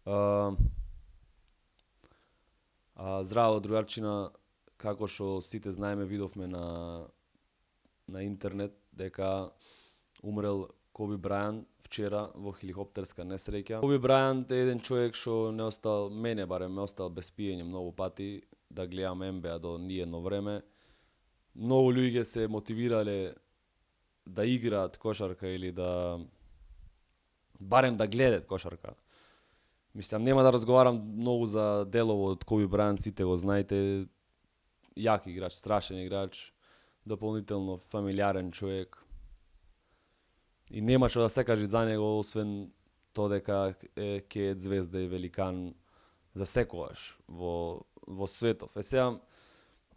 А, Здраво, другарчина, како што сите знаеме, видовме на интернет дека умрел Коби Брајант вчера во хеликоптерска несреќа. Коби Брајант е еден човек што не остал, мене барем, ме остал без пиење многу пати да гледам НБА до ниедно време. Многу луѓе се мотивирале да играат кошарка или да барем да гледаат кошарка. Мислам, нема да разговарам многу за делово од Коби Брајант, сите го знаете. Јак играч, страшен играч, дополнително фамилиарен човек. И нема што да се кажи за него, освен тоа дека е кеет звезда и великан за секогаш во светов. Сега,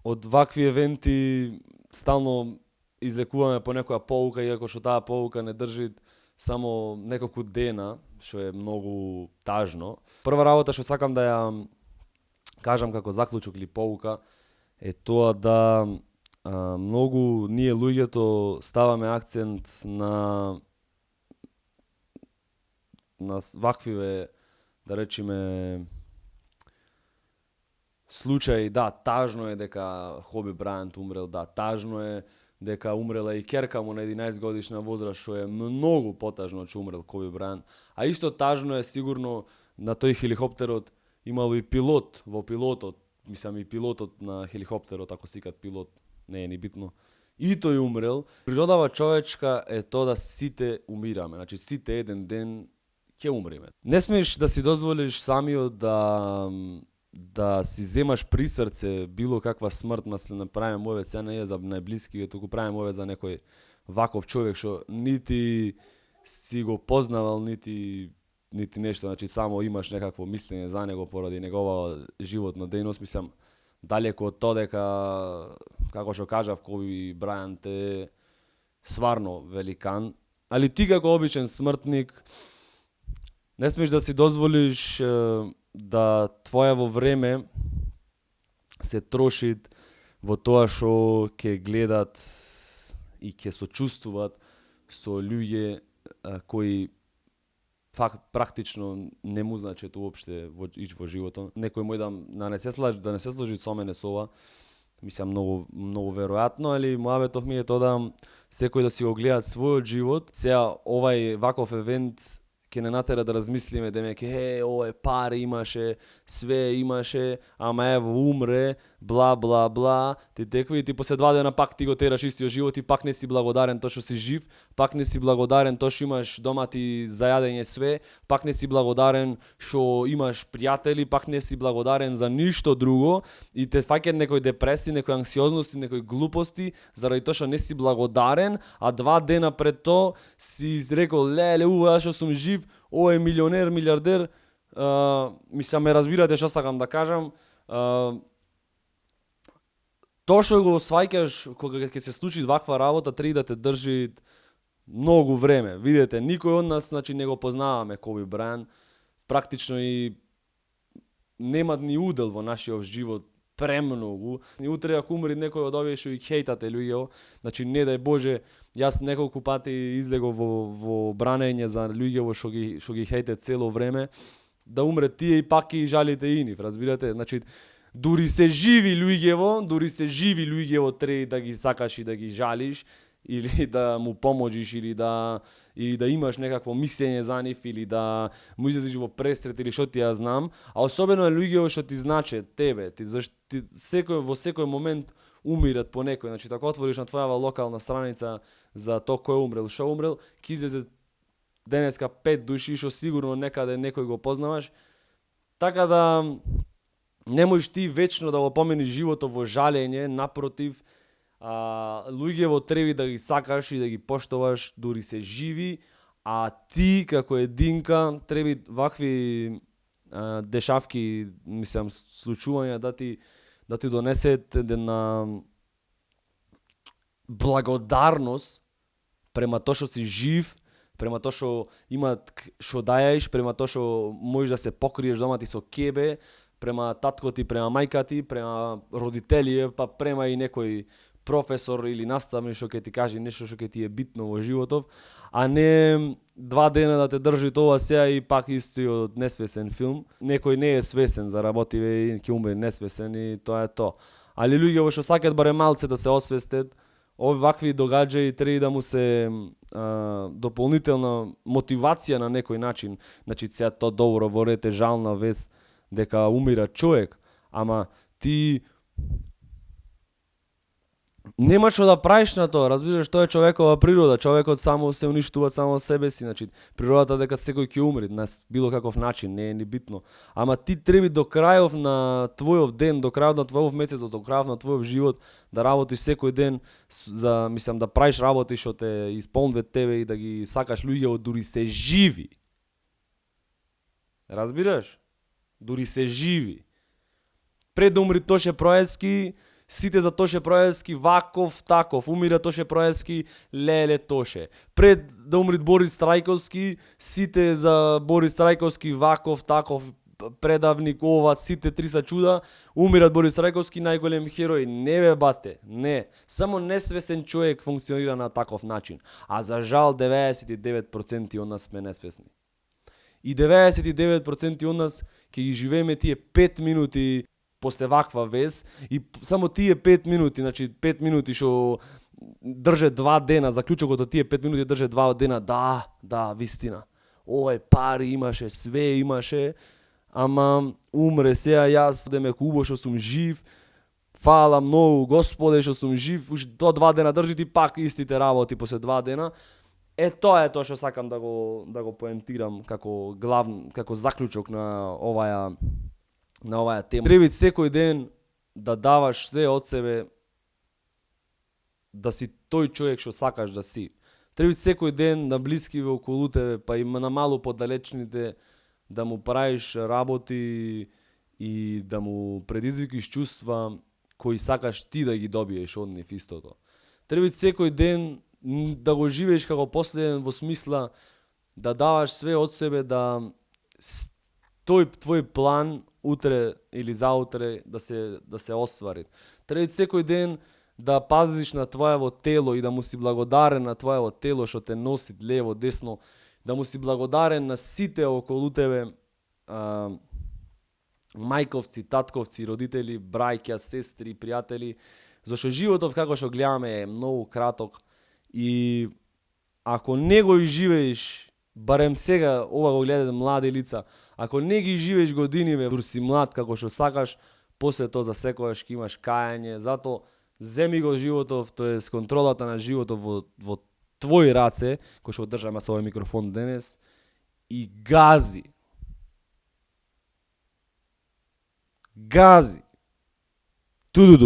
од вакви евенти стално излекуваме по некоја поука, иако што таа поука не држи само неколку дена, што е многу тажно. Прва работа што сакам да ја кажам како заклучок или поука е тоа да многу ние луѓето ставаме акцент на ваквиве, да речеме, случаи. Да, тажно е дека Коби Брајант умрел, да, тажно е дека умрела и ќерка му на 11 годишна возраст, што е многу потажно че умрел Коби Брајант. А исто тажно е сигурно на тој хеликоптерот имало и пилот во пилотот, мислам и пилотот на хеликоптерот, ако сикат пилот, не е ни битно. И тој умрел. Природава човечка е тоа да сите умираме, значи сите еден ден ќе умреме. Не смееш да си дозволиш самиот да си земаш при срце било каква смрт, ма се направиме мове, сега не е за најблиски, туку правиме мове за некој ваков човек што нити си го познавал, нити нешто, значи само имаш некакво мислење за него поради негова животна дејност. Мислам, далеко од тоа дека, како што кажав, Коби Брајант е сварно великан, али ти како обичен смртник не смеш да си дозволиш да твоево време се троши во тоа што ќе гледат и ќе сочувствуваат со луѓе кои практично не му значат уопште во животот. Некој мој да не се сложи со мене со ова, мислам многу веројатно, али муабетов ми е тоа да секој да си го гледат својот живот. Сега овај ваков евент ќе не натера да размислиме демек овој пари имаше, све имаше, ама ево умре, бла бла бла, ти текви, ти после 2 дена пак ти го тераш истиот живот и пак не си благодарен тоа што си жив, пак не си благодарен тоа што имаш дома ти за јадење све, пак не си благодарен што имаш пријатели, пак не си благодарен за ништо друго и те фаќаат некој депресија, некој анксиозности, некој глупости заради тоа што не си благодарен, а 2 дена пред тоа си рекол леле јас што сум жив, овој милионер, милиардер. Мислам, ме разбирате што сакам да кажам. Тоа што го сваќаш кога ќе се случи ваква работа, треба да те држи многу време. Видете, никој од нас, значи, не го познаваме Коби Брајант, практично и нема ни удел во нашиот живот премногу. И утре ако умри некој од овие што и хейтате луѓе, значи не дај Боже, јас неколку пати излегов во бранење за луѓе што ги хейтат цело време, да умре тие и пак и жалите и нив, разбирате? Значи дури се живи луѓево треба да ги сакаш и да ги жалиш или да му поможиш или да имаш некакво мислење за нив или да му излезеш во пресрет или што ти ја знам, а особено луѓе што ти значи тебе, во секој момент умират по некој. Значи ако отвориш на твојава локална страница за тоа кој умрел, што умрел, ќе излезе денеска 5 души што сигурно некаде некој го познаваш. Така да не можеш ти вечно да го помениш животот во жалење, напротив, луѓево треба да ги сакаш и да ги поштоваш дури се живи, а ти како единка треба вакви дешавки, мислам, случувања да ти донесет една благодарност према тоа што си жив, према тоа што имат што даеш, према тоа што можеш да се покриеш дома ти со кебе, према татко ти, према мајка ти, према родители, па према и некој професор или наставник што ќе ти каже нешто што ќе ти е битно во животов. а не 2 дена да те држи тоа сега и пак истиот несвесен филм. Некој не е свесен за работиве и ќе умре несвесен и тоа е тоа. Али луѓе што сакаат барем малце да се освестет, овакви догаѓаи треба да му се дополнителна мотивација на некој начин. Значи сега тоа добро во ред е жална вест дека умира човек, ама ти нема што да правиш на тоа, разбираш, тоа е човекова природа, човекот само се уништува само себе си, значи природата дека секој ќе умре на било каков начин, не е ни битно. Ама ти треба до крајов на твојов ден, до крајот на твојов месец, до крајов на твојов живот да работиш секој ден за мислам да правиш работи што те исполнуваат тебе и да ги сакаш луѓето дури се живи. Разбираш? Дури се живи. Пред да умри Тоше Проески, сите за Тоше Проески ваков таков, умира Тоше Проески, леле Тоше. Пред да умри Борис Трајковски, сите за Борис Трајковски ваков таков, предавник ова, сите три са чуда, умират Борис Трајковски, најголем херој. Не бе бате, не. Само несвесен човек функционира на таков начин. А за жал 99% од нас сме несвесни. И 99% од нас ќе ги живееме тие 5 минути после ваква вест и само тие 5 минути, значи 5 минути што држе 2 дена, заклучокот од тие 5 минути држе 2 дена, да, вистина. Овај пари имаше, све имаше, ама умре сега јас, деме хубаво што сум жив, фала многу Господе што сум жив, уште 2 дена држи ти пак истите работи после 2 дена. Тоа е тоа што сакам да го поентирам како како заклучок на оваа тема. Треба секој ден да даваш све од себе да си тој човек што сакаш да си. Треба секој ден на блискиве околу тебе, па и на малу подалечните да му правиш работи и да му предизвикиш чувства кои сакаш ти да ги добиеш од нив истото. Треба секој ден да го живееш како последен во смисла да даваш све од себе да тој твој план утре или заутре да се оствари. Треба секој ден да пазиш на твоево тело и да му си благодарен на твоево тело што те носи лево, десно, да му си благодарен на сите околу тебе, мајковци, татковци, родители, браќа, сестри, пријатели, зашто животов како што гледаме е многу краток и ако не го живееш, барем сега ова го гледате млади лица, ако не ги живееш годиниве, дур си млад како што сакаш, после тоа за секојаш ќе имаш кајање, затоа земи го животов, тоест контролата на животов во твои раце, кој што одржаме со овој микрофон денес, и гази. Гази. Ту